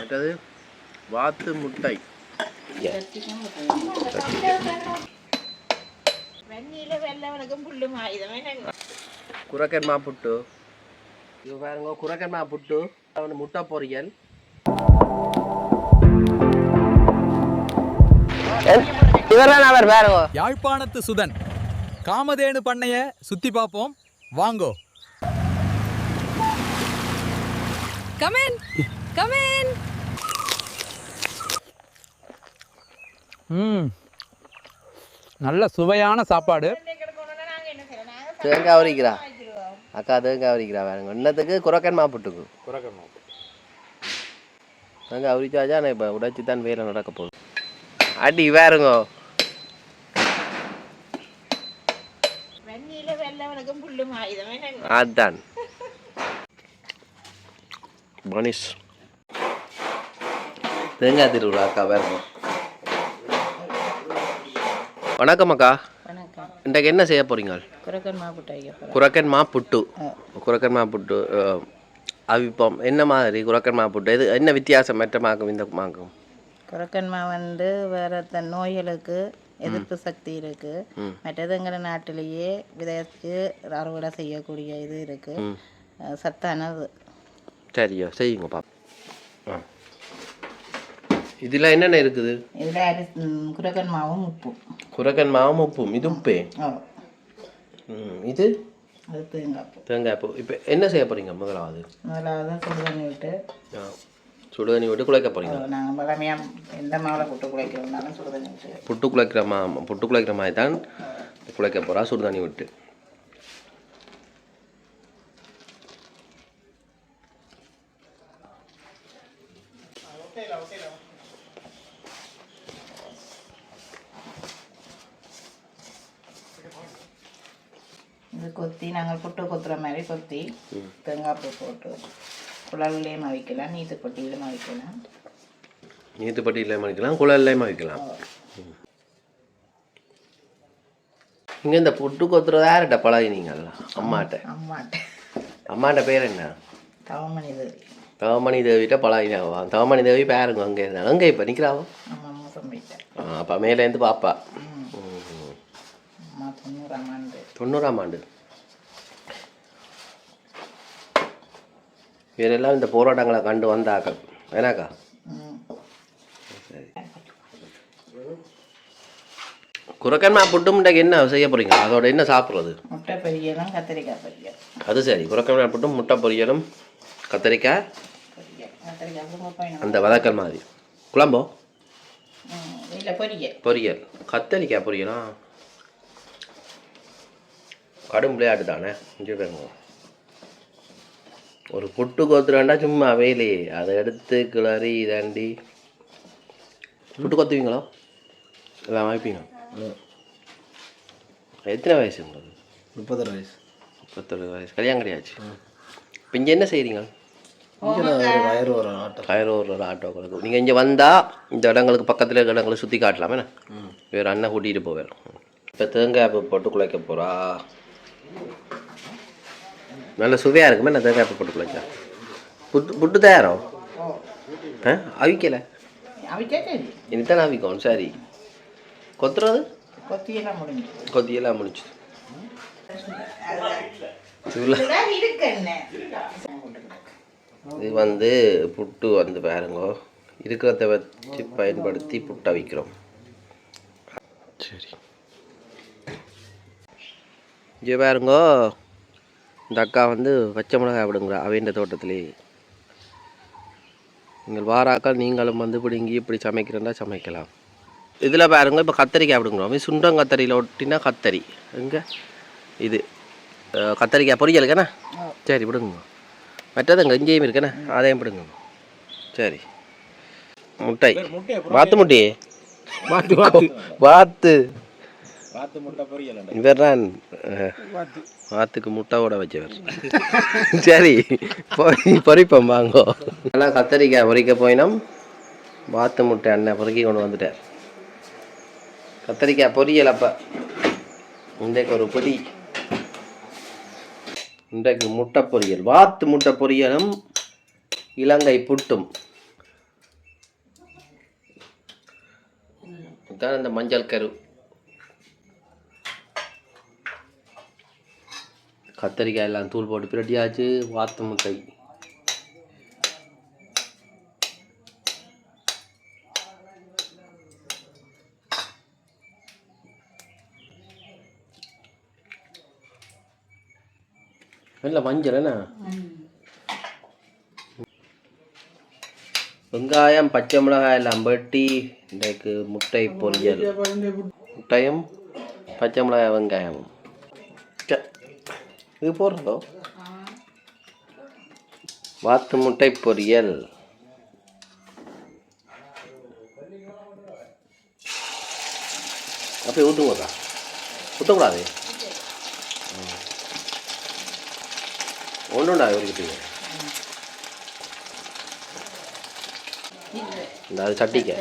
மற்றது வாத்து முட்டை. குரக்கன்மா புட்டு. இது பாருங்க குரக்கன்மா புட்டு, முட்டை பொரியல். இவர்தான் பாருங்க யாழ்ப்பாணத்து சுதன். காமதேனு பண்ணைய சுத்தி பார்ப்போம் வாங்கோ. Come in come in. நல்ல சுவையான சாப்பாடு. தேங்காய் உரிக்கிறா அக்கா, தேங்காய் உரிக்கிறா பாருங்க. இன்னத்துக்கு குரக்கன்மா புட்டுக்கு தேங்காய் உரிச்சாச்சா நான் இப்போ உடைச்சி தான் வேலை நடக்க போகுது. அடி பாருங்க அதான் மனிஷ் தேங்காய் திருவிழா அக்கா பாருங்க. வணக்கம் அக்கா. இன்றைக்கு என்ன செய்ய போறீங்க? குரக்கன்மா புட்டு. குரக்கன்மா புட்டு அவிப்போம். என்ன மாதிரி குரக்கன்மா புட்டு? இது என்ன வித்தியாசம் மற்ற மாக்கும் இந்த மாக்கும்? குரக்கன்மா வேறு நோய்களுக்கு எதிர்ப்பு சக்தி இருக்குது. மற்றது எங்கள் நாட்டிலேயே விதைச்சு அறுவடை செய்யக்கூடிய இது இருக்குது, சத்தானது. சரியோ செய்யுங்க பாப்பா. இதில் என்னென்ன இருக்குது? இதில் குரக்கன்மாவும் உப்பும். குரக்கன்மாவும் உப்பும். இது உப்பே. இது அது தேங்காய் பூ. தேங்காய் பூ. இப்போ என்ன செய்ய போகிறீங்க? முதலாவது சுடுதண்ணி விட்டு சுடுதண்ணி விட்டு குழைக்க போகிறீங்க. நாங்கள் பழமையாக எந்த மாவில் புட்டு குழைக்கிறோம்னாலும் சுடுதண்ணி விட்டு புட்டு குழைக்கிற மாதிரி தான் குழைக்க போகிறா, சுடுதண்ணி விட்டு. இது கொத்தி நாங்கள் புட்டு கொத்துற மாதிரி கொத்தி தேங்காய் பூ போட்டு குழல்லையும் அவிக்கலாம், நீத்துப்பட்டியிலும் அவிக்கலாம். நீத்துப்பட்டியிலையும் அவிக்கலாம், குழல்லையும் அவிக்கலாம். இங்கே இந்த புட்டு கொத்துறது யார்கிட்ட பழகினீங்க? அம்மாட்ட. அம்மாட்ட பேர் என்ன? தவமணி தேவி. தவமணி தேவிட்ட பழகினாவா? தவமணி தேவி பேருங்க அங்கே இருந்தாங்க. அங்கே இப்போ நிற்கிறாவோ? அப்போ மேலேருந்து பாப்பா. 90ஆம் ஆண்டு. இவரெல்லாம் இந்த போராட்டங்களை கண்டு வந்தாக்கள் வேணாக்கா? சரி. குரக்கன்மா புட்டு முட்டைக்கு என்ன செய்ய போறீங்க? அதோட என்ன சாப்பிட்றது? முட்டை பொரியலும் கத்திரிக்காய் பொரியல். அது சரி. குரக்கன்மா புட்டும் முட்டை பொரியலும் கத்திரிக்காய் அந்த வதக்கல் மாதிரி. குழம்போ? பொரியல். கத்திரிக்காய் பொரியலா? கடும் விளையாட்டு தானே. இங்கே பாருங்க, ஒரு புட்டு கொத்துறாண்டா சும்மா வேலையே. அதை எடுத்து கிளறி இதாண்டி புட்டு கொத்துவீங்களோ? எல்லாம் வாய்ப்பீங்க. எத்தனை வயசு உங்களுக்கு? 31 வயசு. 31 வயசு. கல்யாணம் கிடையாச்சு. இப்போ இங்கே என்ன செய்கிறீங்க? ஒரு ஆட்டோ கொடுக்கும். நீங்கள் இங்கே வந்தால் இந்த இடங்களுக்கு பக்கத்தில் இருக்கிற இடங்களை சுற்றி காட்டலாமே. வேறு அண்ணன் கூட்டிகிட்டு போவேன். இப்போ தேங்காய் போட்டு குழைக்க போகிறா. நல்ல சுவையாக இருக்குமே. நான் தேங்காய் போட்டு குழைச்சா புட்டு தயாரம். அவிக்கலை இனித்தான் அவிக்கும். சரி. கொத்துறது கொத்தியெல்லாம் முடிச்சு. இது புட்டு பாருங்க, இருக்கிறத வச்சு பயன்படுத்தி புட்டை வைக்கிறோம். சரி. இங்கே பாருங்க, இந்த அக்கா பச்சை மிளகாய் விடுங்க அவைன்ற தோட்டத்திலேயே. நீங்கள் வாராக்கள் நீங்களும் பிடிங்கி இப்படி சமைக்கிறதா சமைக்கலாம். இதில் பாருங்க, இப்போ கத்தரிக்காய் விடுங்கிறோம். சுண்டம் கத்தரியில் ஒட்டினா கத்தரி. எங்கே இது கத்தரிக்காய் பொரியலுக்கண்ணா? சரி விடுங்க. மற்றது அங்கே இங்கேயும் இருக்கண்ணா, அதையும் விடுங்க. சரி. முட்டை வாத்து முட்டையே வாத்து இவர் தான் வாத்துக்கு முட்டையோட வச்சவர். சரி பொறிப்போம் வாங்கோ. எல்லாம் கத்தரிக்காய் பொறிக்க போயினோம். வாத்து முட்டை அண்ணன் பொறுக்கி கொண்டு வந்துட்டார். கத்தரிக்காய் பொரியல். அப்போ இன்றைக்கு ஒரு பொடி. இன்றைக்கு முட்டை பொரியல், வாத்து முட்டை பொரியலும் இலங்கை புட்டும். இதுதான் இந்த மஞ்சள் கரு. கத்தரிக்காய் எல்லாம் தூள் போட்டு பிரட்டியாச்சு. வாத்து முட்டை. இல்லை மஞ்சள் என்ன, வெங்காயம் பச்சை மிளகாய் எல்லாம் வெட்டி இன்றைக்கு முட்டை பொரியல். முட்டையும் பச்சை மிளகாய் வெங்காயமும் இது போடுறதோ. வாத்து முட்டை பொரியல். அப்படியே ஊற்றுங்கக்கா, ஊற்றக்கூடாது. ஒன்றுண்டா இவருக்கிட்டீங்க இந்த அது சட்டிக்க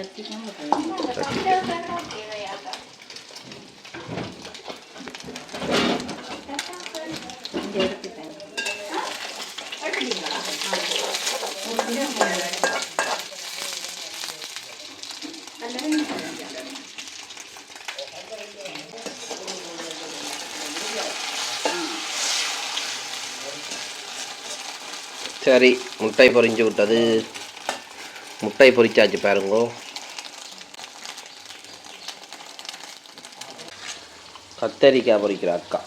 சரி. முட்டை பொரிஞ்சு விட்டது. முட்டை பொரிச்சாச்சு பாருங்கோ. கத்தரிக்காய் பொரிக்கிற அக்கா.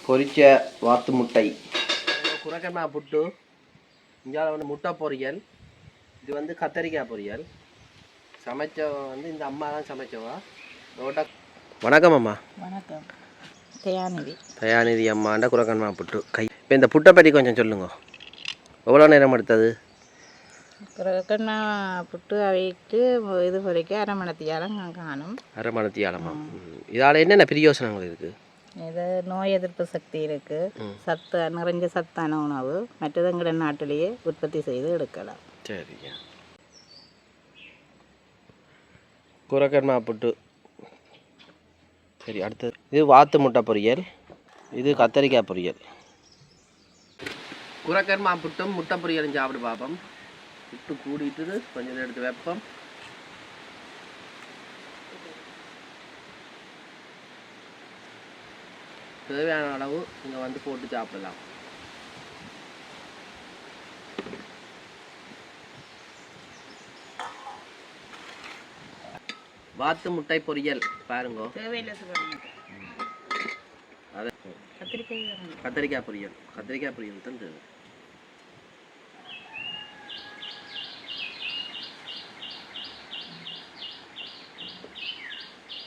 பொரிச்ச வாத்து முட்டை. குரக்கமா புட்டு. இங்கே வந்து முட்டை பொரியல். இது வந்து கத்தரிக்காய் பொரியல். சமைச்சவ வந்து இந்த அம்மா தான் சமைச்சவா. வணக்கம் அம்மா. வணக்கம். தயாநிதி. தயாநிதி அம்மாண்ட குரக்கன்மா புட்டு கை. இப்போ இந்த புட்டை பற்றி கொஞ்சம் சொல்லுங்க. எவ்வளோ நேரம் எடுத்தது? குரக்கன்மா புட்டு அவைக்கு இது வரைக்கும் அரை மணத்தியாலம் காணும். அரை மணத்தியாலமா? இதால் என்னென்ன பிரயோசனங்கள் இருக்குது? இது நோய் எதிர்ப்பு சக்தி இருக்குது, சத்து நிறைஞ்ச சத்தான உணவு, மற்றது எங்களோட நாட்டிலேயே உற்பத்தி செய்து எடுக்கலாம். சரிங்க. குரக்கன்மா புட்டு. சரி, அடுத்தது இது வாத்து முட்டை பொரியல். இது கத்தரிக்காய் பொரியல். குரக்கன்மா புட்டும் முட்டை பொரியலும் சாப்பிட்டு பார்ப்போம். புட்டு கூடிட்டு கொஞ்சம் எடுத்து வைப்போம். தேவையான அளவு இங்கே வந்து போட்டு சாப்பிடலாம். வாத்து முட்டை பொரியல் பாருங்க. கத்தரிக்காய் பொரியல். கத்தரிக்காய் பொரியல் தான் தேவை.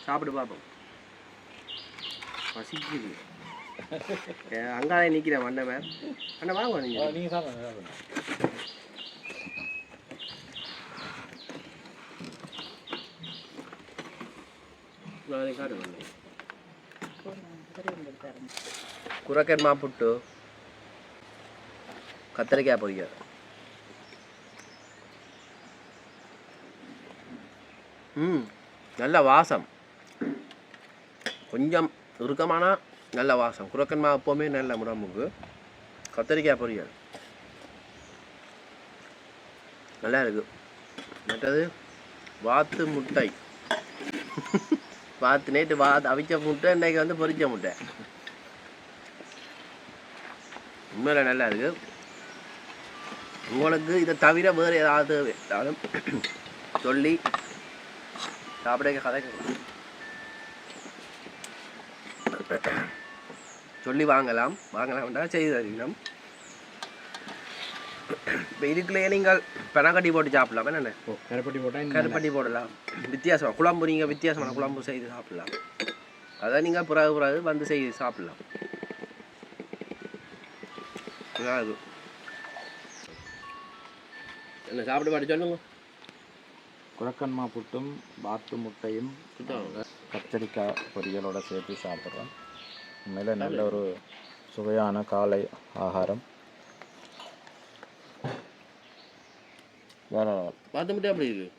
சாப்பிட்டு பார்ப்போம். பசிக்குது. அங்காலே நிற்கிறேன் அண்ணன். அண்ணன் வாங்க நீங்கள் சாப்பிடுங்க. குரக்கன்மா புட்டு கத்தரிக்காய் பொரியல். நல்ல வாசம். கொஞ்சம் இறுக்கமான நல்ல வாசம். குரக்கன்மா எப்போவுமே நல்ல உடம்புக்கு. கத்தரிக்காய் பொரியல் நல்லா இருக்கு. மற்றது வாத்து முட்டை. வாத்து நேற்று அவிச்ச முட்டை, இன்றைக்கு வந்து பொரிச்ச முட்டை. உண்மையில நல்லா இருக்கு. உங்களுக்கு இதை தவிர வேறு ஏதாவது சொல்லி சாப்பிட கதைக்கலாம், சொல்லி வாங்கலாம்டா செய்து தரணும். இப்போ இதுக்குள்ளேயே நீங்கள் பெனக்கட்டி போட்டு சாப்பிடலாம். என்னென்ன கருப்பட்டி போடலாம். வித்தியாசமாக குழம்பு, நீங்கள் வித்தியாசமான குழம்பு செய்து சாப்பிடலாம். அதான் நீங்கள் புறாது வந்து செய்து சாப்பிடலாம். என்ன சாப்பிட பாட்டு சொல்லுங்க. குரக்கன்மா புட்டும் வாத்து முட்டையும் கத்தரிக்காய் பொரியலோட சேர்த்து சாப்பிட்றோம். உண்மையில் நல்ல ஒரு சுவையான காலை ஆகாரம். வாத்து முட்டை அப்படி இருக்கு.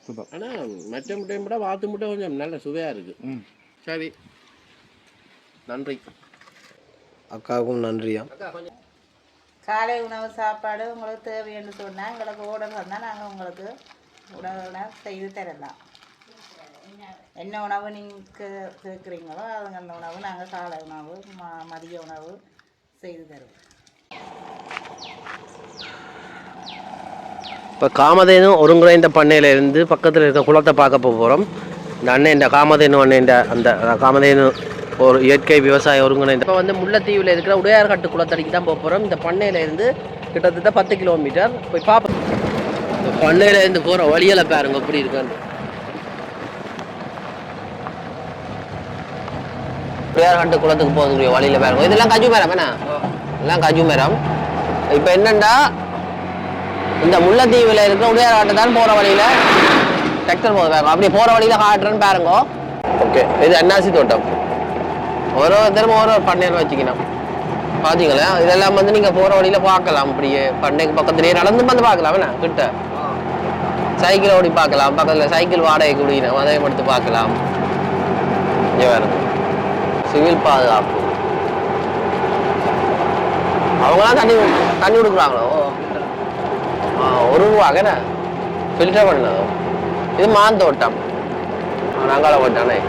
சூப்பர். ஆனால் மற்ற முட்டையும் விட வாத்து முட்டை கொஞ்சம் நல்ல சுவையாக இருக்குது. சரி, நன்றி அக்காவுக்கும் நன்றியா. காலை உணவு சாப்பாடு உங்களுக்கு தேவைன்னு சொன்னால் எங்களுக்கு ஓர்டர் வந்தால் நாங்கள் உங்களுக்கு உணவு செய்து தரலாம். என்ன உணவு நீங்கள் கேட்குறீங்களோ அது அந்த உணவு நாங்கள் காலை உணவு மதிய உணவு செய்து தருவோம். இப்போ காமதேனு ஒருங்கிணைந்த பண்ணையிலேருந்து பக்கத்தில் இருக்க குளத்தை பார்க்க போகிறோம். இந்த அண்ணன் இந்த காமதேனு அண்ணன் அந்த காமதேனு ஒரு இயற்கை விவசாய ஒருங்கிணைந்த இப்போ வந்து முல்லைத்தீவில் இருக்கிற உடையார்கட்டு குளத்தடிக்கு தான் போக போகிறோம். இந்த பண்ணையிலேருந்து கிட்டத்தட்ட 10 கிலோமீட்டர் போய் பார்ப்போம். இந்த பண்ணையிலேருந்து போகிற வழியில் பாருங்க எப்படி இருக்கான்னு. உடையார்கட்டு குளத்துக்கு போகக்கூடிய வழியில் பாருங்க. இதெல்லாம் கஜு மரம் என்ன, எல்லாம் கஜு மரம். இப்போ என்னென்னா இந்த முல்லைத்தீவில் இருக்கிற உடையார்கட்டு தான் போகிற வழியில் டிராக்டர் போகுது பாருங்க. அப்படி போகிற வழியில் காட்டுறேன்னு பாருங்க. ஓகே, இது அன்னாசி தோட்டம். ஒரு ஒரு பண்ணையில் வச்சுக்கணும். பார்த்தீங்களா, இதெல்லாம் வந்து நீங்கள் போகிற வழியில் பார்க்கலாம். அப்படியே பண்ணைக்கு பக்கத்துலேயே நடந்து வந்து பார்க்கலாம். என்ன கிட்ட சைக்கிள் ஓடி பார்க்கலாம். பக்கத்தில் சைக்கிள் வாடகை குடிக்கணும், அதையும் எடுத்து பார்க்கலாம். இங்கே வேறு சிவில் பாதுகாப்பு அவங்களாம் தண்ணி கொடுக்குறாங்களோ. ₹1 என்ன ஃபில்டர் பண்ணதோ. இது மாந்தோட்டம், நாங்கால போட்டானே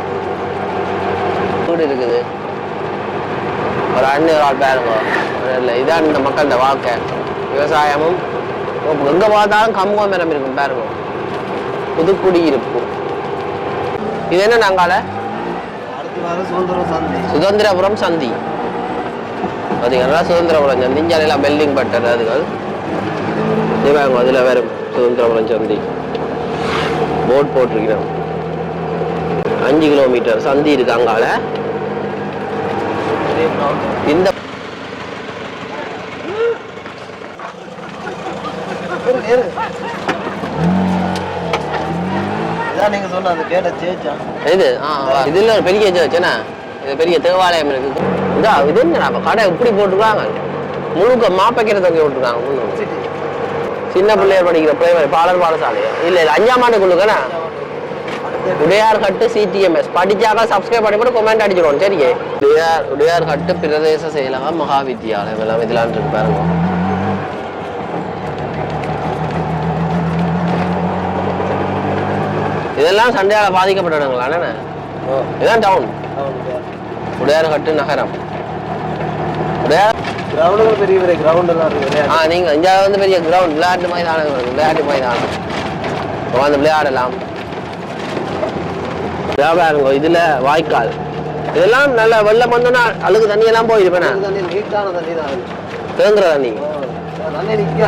வீடு இருக்குது. ஒரு அண்ணன் ஆள் பாருங்க. இல்லை, இதான் இந்த மக்களோட வாழ்க்கை. விவசாயமும் எங்கே பார்த்தாலும் கம்புவ மரம் இருக்கும் பாருங்க. புதுக்குடியிருப்பு. இது என்ன நாங்கால சுதந்திரபுரம் சந்தி. பார்த்தீங்கன்னா சுதந்திரபுரம் சந்தி. இங்கெல்லாம் பில்டிங் பட்டது அதுகள் பாருங்க. அதில் வேறு சுதந்திரபுரம் சந்தி போட் போட்டிருக்கிறோம். 5 கிலோமீட்டர் சந்தி இருக்கு அங்கால. இந்த இது இதுல ஒரு பெரிய சேர்ச்சுனா, இது பெரிய தேவாலயம் இருக்கு. இதா இது என்ன கடை இப்படி போட்டுருக்காங்க. முழுக்க மாப்பைக்கிற தொகை விட்டுருக்காங்க. சின்ன பிள்ளையர் படிக்கிற பிரைமரி பாடசாலை. இல்லை 5ஆம் ஆண்டுக்குள்ளுக்கண்ணா உடையார்கட்டு CTMS படிச்சாக்க சப்ஸ்கிரைப் பண்ணி போட்டு கமெண்ட் அடிச்சிடுவோம். சரிங்க, உடையார்கட்டு பிரதேச செயலகம் மகாவித்யாலயம் எல்லாம் இதெல்லாம் இருக்கு பாருங்க. இதெல்லாம் சண்டையால பாதிக்கப்பட்ட இடங்களா? என்னண்ணே இதுதான் டவுன் உடையார்கட்டு நகரம். பெரிய பெரிய கிரவுண்ட் எல்லாம் இருக்கு. நீங்க இங்க வந்து பெரிய கிரவுண்ட் விளையாட்டு மைதானம் இருக்கு. விளையாட்டு மைதானம் வந்து விளையாடலாம். வியாபாரங்க இதுல வாய்க்கால் இதெல்லாம் நல்ல வெள்ளம் வந்தோன்னா அழுகு தண்ணியெல்லாம் போயிடுப்பேன். தேங்குற தண்ணி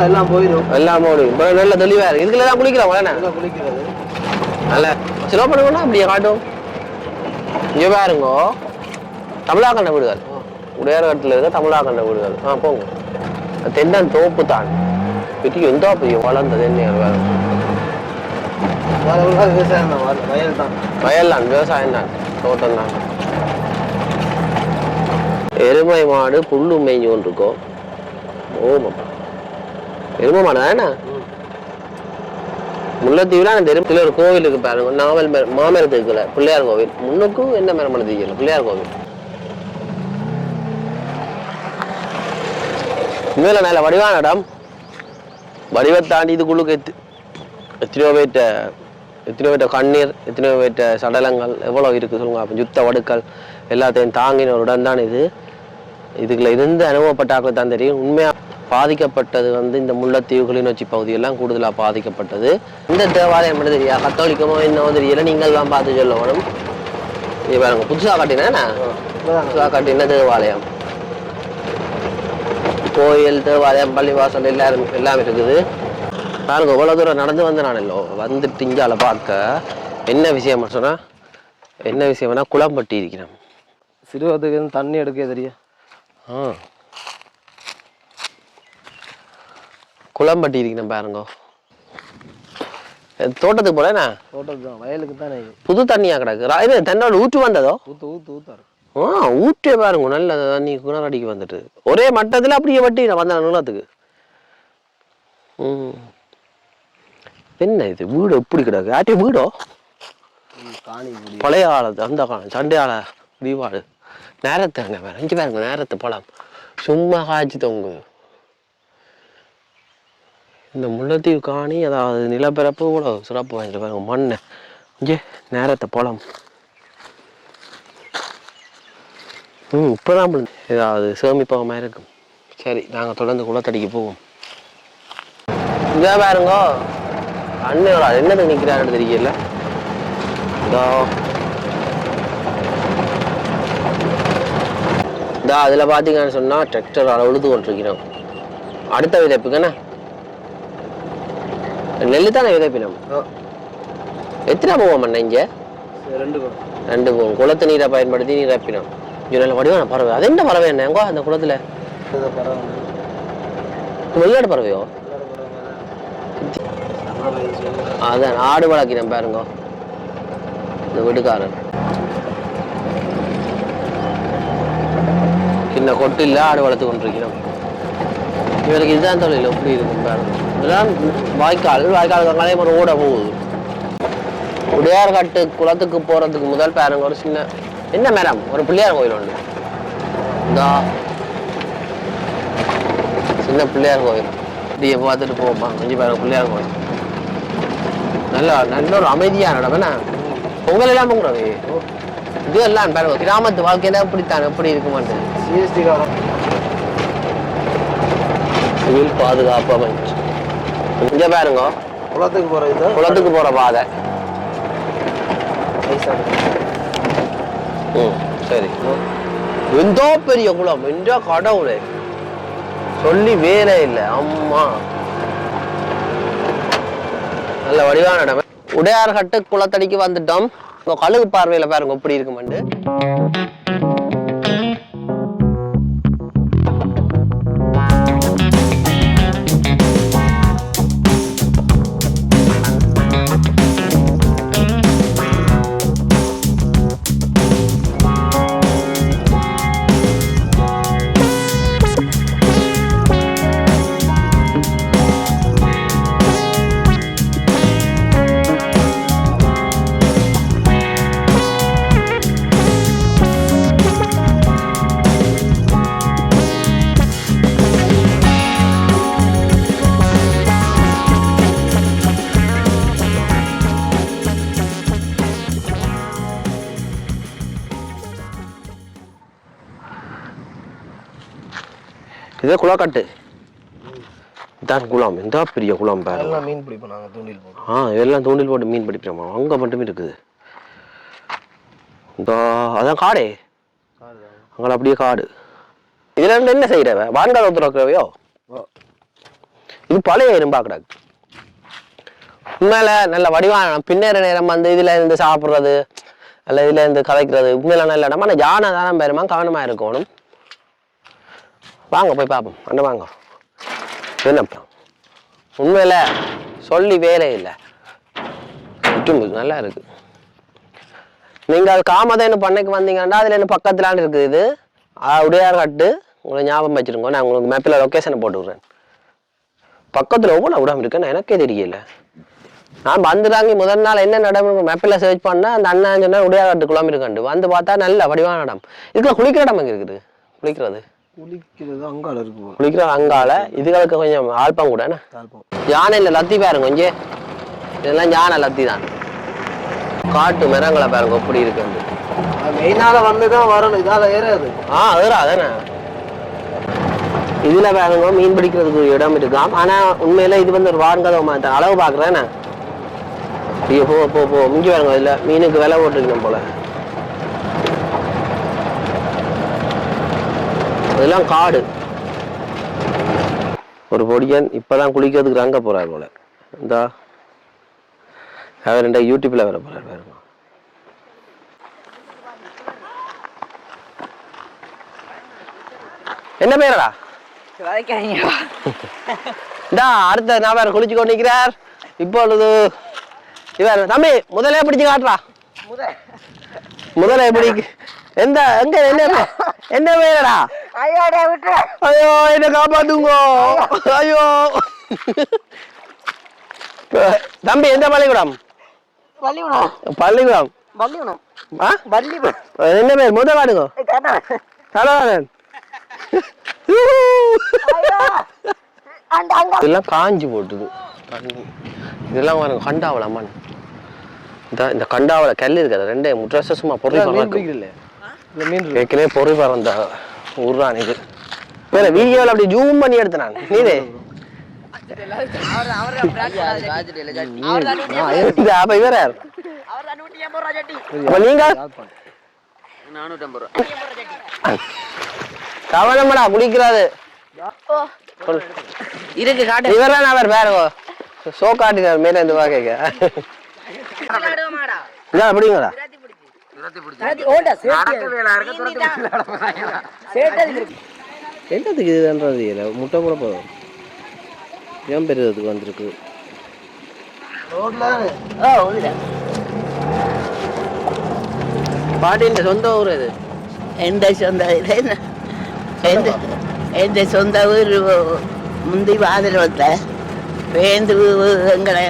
எல்லாம் போயிடும். எல்லாம் போயிடும். நல்ல தெளிவா இருக்கு. இதுல தான் குளிக்கிறோம். குளிக்கிறது நல்ல சிலோ பண்ணுவோம்னா அப்படியே காட்டும். இங்க பாருங்க தமிழாக்கண்ட வீடுகள். உடையார்கட்டில் இருக்க தமிழாக்கண்ட வீடுகள். போங்க. தென்னன் தோப்பு தான் பெரிய எந்த பெரிய வளர்ந்த தென்னைகள் வேறு. விவசாயம் தான், வயல் தான், வயல் தான், விவசாயம் தான், தோட்டம் தான். எருமை மாடு புல்லு மேய்ஞ்சு கொண்டு இருக்கோம். ஓமாப்பா எருமை மாடு தானே. முல்லைத்தீவில் அந்த எருமையில் ஒரு கோவில் இருக்கு பாருங்க. நாவல் மாமரத்துக்குல பிள்ளையார் கோவில். முன்னுக்கும் என்ன மரம் தெரியல. பிள்ளையார் கோவில் உண்மையில நல்ல வடிவான இடம். வடிவை தாண்டி இதுக்குள்ளுக்கு எத்தனையோ பேர்ட்ட கண்ணீர், எத்தனையோ பேர்ட்ட சடலங்கள் எவ்வளோ இருக்குது சொல்லுங்க. அப்போ யுத்த வடுக்கள் எல்லாத்தையும் தாங்கின ஒரு இடம் தான் இது. இதுக்குள்ள இருந்து அனுபவப்பட்டாக்கள் தான் தெரியும். உண்மையாக பாதிக்கப்பட்டது வந்து இந்த முல்லைத்தீவு கிளிநொச்சி பகுதியெல்லாம் கூடுதலாக பாதிக்கப்பட்டது. இந்த தேவாலயம் என்ன தெரியா, கத்தோலிக்கமோ என்னவோ தெரியல, நீங்கள் தான் பார்த்து சொல்ல வேணும். இது பாருங்க புதுசாக கட்டினா, புதுசாக கட்டின தேவாலயம், கோயில், தேவாலயம், பள்ளிவாசல் எல்லாம் இருக்குது. பாருங்க இவ்வளோ தூரம் நடந்து வந்து நான் இல்லை வந்துட்டு இங்கால பார்க்க என்ன விஷயம் சொன்னால், என்ன விஷயம்னா குளம்பட்டி இருக்கிறேன். சிறுவத்துக்கு தண்ணி எடுக்க தெரியும். குளம்பட்டி இருக்கிறேன் பாருங்க. தோட்டத்துக்கு போறேண்ணா, தோட்டத்துக்கு தான், வயலுக்கு தானே. புது தண்ணியா கிடக்கு. இது தண்ணோட ஊற்று வந்ததோ? ஊத்தாரு. ஊற்றே பாருங்க நல்ல தண்ணி குணரடிக்கு வந்துட்டு ஒரே மட்டத்தில் அப்படியே வட்டி வந்த நிலத்துக்கு. என்ன இது வீடு எப்படி கிடக்கு ஆட்டி வீடோ பழைய காலத்து அந்த காலம் சண்டையால தீபாவளி நேரத்தை அங்கே வேற இங்கே பாருங்க நேரத்தை பழம் சும்மா காய்ச்சி தொங்குது இந்த முல்லைத்தீவு காணி அதாவது நிலப்பரப்பு கூட சிறப்பு வாங்கிட்டு பாருங்க மண் இங்கே நேரத்தை பழம் இப்போதான் ஏதாவது சேமிப்பகமாக இருக்கும் சரி நாங்கள் தொடர்ந்து குளத்தடிக்கு போவோம் இதே பாருங்க அண்ணன் அது என்னது நிற்கிறாரு தெரியல இதோ இதோ அதில் பார்த்தீங்கன்னு சொன்னால் டிராக்டர் உழுது கொண்டிருக்கிறோம் அடுத்த விதைப்புக்குண்ணே நெல் தானே விதைப்பினோம் எத்தனை போவோம் அண்ணா இங்கே 2 போவோம் குளத்து நீரை பயன்படுத்தி நீர் வைப்பினோம் நல்ல வடிவான பறவை அது என்ன பறவை என்ன எங்கோ அந்த குளத்துல வெள்ளாடு பறவையோ அதான் ஆடு வளர்க்கிறேன் பாருங்க இந்த வீட்டுக்காரன் சின்ன கொட்டு இல்லை ஆடு வளர்த்து கொண்டிருக்கிறோம் இவருக்கு இதுதான் தொழில் எப்படி இருக்கும் பாருங்க இதெல்லாம் வாய்க்கால் ஒரு ஓட போகுது உடையார்காட்டு குளத்துக்கு போறதுக்கு முதல் பாருங்க ஒரு சின்ன என்ன மேடம் ஒரு பிள்ளையார் கோயில் உண்டு இதா சின்ன பிள்ளையார் கோயில் இப்படியே பார்த்துட்டு போவோமா கொஞ்சம் பாருங்க பிள்ளையார் கோயில் நல்ல ஒரு அமைதியான இடம் என்ன பொங்கல் எல்லாம் பொங்குறவே இது எல்லாம் பாருங்க கிராமத்து வாழ்க்கையில எப்படித்தான் எப்படி இருக்க மாட்டேன் சிஎஸ்டி சிவில் பாதுகாப்பு அமைச்சு இங்க பாருங்க குளத்துக்கு போற பாதை சரி எந்தோ பெரிய குளம் எந்த கடவுளே சொல்லி வேலை இல்லை அம்மா நல்ல வடிவான இடம் உடையார்கட்டு குளத்தடிக்கு வந்துட்டோம் கழுகு பார்வையில பாருங்க எப்படி இருக்குமாண்டு இதே குளக்கட்டு இதான் குளம் எந்த பெரிய குளம் பாருங்க மீன் பிடிப்போம் தூண்டில் போட்டு இதெல்லாம் தூண்டில் போட்டு மீன் பிடிப்போமா அங்கே மட்டுமே இருக்குது இந்த அதான் காடே அங்கே அப்படியே காடு இதுல இருந்து என்ன செய்யறவ வான்கால் ஒத்துறவையோ இது பழைய இரும்பாக்கடாது உண்மையில நல்ல வடிவான பின்னேற நேரம் வந்து இதுல இருந்து சாப்பிட்றது அல்ல இதுல இருந்து கதைக்கிறது உண்மையில நல்ல இடம் ஆனால் யானை தானே பெருமா கவனமா இருக்கணும் வாங்க போய் பார்ப்போம் அண்ணன் வாங்க என்னப்பா உண்மையில சொல்லி வேலை இல்லை நல்லா இருக்கு நீங்க அது காமதேனு பண்ணைக்கு வந்தீங்கன்னா அதுல என்ன பக்கத்துலான்னு இருக்குது இது உடையார்காட்டு உங்களை ஞாபகம் வச்சிருங்க நான் உங்களுக்கு மேப்பில் லொக்கேஷனை போட்டு விடுறேன் பக்கத்துல ஒவ்வொரு விடாம இருக்கேன்னு எனக்கே தெரியல நான் வந்துடாங்க முதல் நாள் என்ன நடம் மேப்பில் சர்ச் பண்ணா அந்த அண்ணன் சொன்னா உடையார்காட்டு குளம் இருக்காண்டு வந்து பார்த்தா நல்ல வடிவான இடம் இதுக்குள்ள குளிக்கிற இடம் எங்க இருக்குது குளிக்கிறது அங்கால இருக்கு குளிக்கிறது அங்கால இதுகளுக்கு கொஞ்சம் ஆல்பம் கூட யானையில லத்தி பாருங்க கொஞ்சம் இதெல்லாம் யானை லத்தி தான் காட்டு மரங்களை பாருங்க எப்படி இருக்கு மெயினால வந்துதான் வரணும் இதால ஏறாது ஏறாதானே இதுல பாருங்க மீன் பிடிக்கிறதுக்கு இடம் இருக்காம் ஆனா உண்மையில இது வந்து ஒரு வான்கதவு மாட்டேன் அளவு பாக்குறேன் ஐயோ போ மிஞ்சி பாருங்க இதுல மீனுக்கு விலை போட்டுருக்கணும் போல அதெல்லாம் காடு ஒரு பொடியன் இப்பதான் குளிக்கிறதுக்கு அங்க போறாரு போல இந்த அவர் யூடியூப்ல வர போறாரு பாருங்க என்ன பேரடா இந்தா அடுத்த நான் வேற குளிச்சு கொண்டு நிற்கிறார் இப்பொழுது இவர் தம்பி முதல்ல பிடிச்சு காட்டுறா முதல்ல எப்படி எந்த எங்க என்ன பேரடா ஐயோ என்ன காப்பாத்துங்கோ ஐயோ தம்பி எந்த பள்ளிக்கூடம்? பள்ளிக்கூடம் ஆ என்ன பேர் முதல் வாடுங்க கலவாணன். இதெல்லாம் காஞ்சி போட்டுது தண்ணி. இதெல்லாம் பாருங்க கண்டாவளம்மான். இந்த கண்டாவளை கல் இருக்காது ரெண்டே முட்ரஸ சும்மா பொறி கேட்கலே பொறி பறந்த ஊர்றான் இது. வேற வீடியோவில் அப்படி ஜூம் பண்ணி எடுத்தேன் நான். நீதே அப்ப இவர நீங்க கவனமடா குடிக்கிறாது இருக்கு காட்டு. இவர்தான் அவர் பாருங்க சோ காட்டினார் மேல இருந்து வாங்க அப்படிங்களா? என்னத்துக்கு இதுன்றது இல்லை முட்டை கூட போதும். ஏன் பெரியதுக்கு வந்திருக்கு பாட்டின் சொந்த ஊர் இது. எந்த சொந்த ஊர் முந்தி வாதிரத்தில் வேந்து எங்களை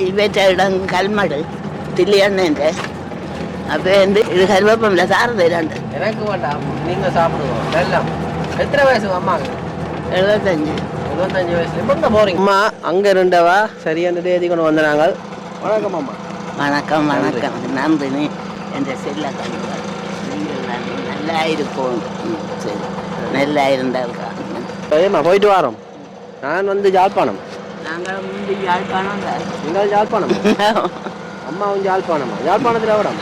இவற்ற இடம் கல்மடு தில்லியண்ணன் அப்போ வந்து இது கருவேப்பமில்ல சாரது ரெண்டு. எனக்கு வேண்டாம் நீங்க சாப்பிடுவோம் எல்லாம். எத்தனை வயசு அம்மாங்க? 75 வயசு. எப்போ போறீங்க அம்மா? அங்க இருந்தவா சரியான தேதி கொண்டு வந்தாங்க. வணக்கம் அம்மா. வணக்கம் வணக்கம். நம்பினி என்ற செல்ல கண்டுவார். நீங்கள் நல்லா இருப்போம். சரி நல்லா இருந்தால்க்கா. சரிம்மா போயிட்டு வரோம். நான் வந்து யாழ்ப்பாணம். நாங்கள் முந்தி யாழ்ப்பாணம் தான். நீங்கள் யாழ்ப்பாணம்? அம்மாவும் யாழ்ப்பாணமா? யாழ்ப்பாணத்தில் எவ்வளோ?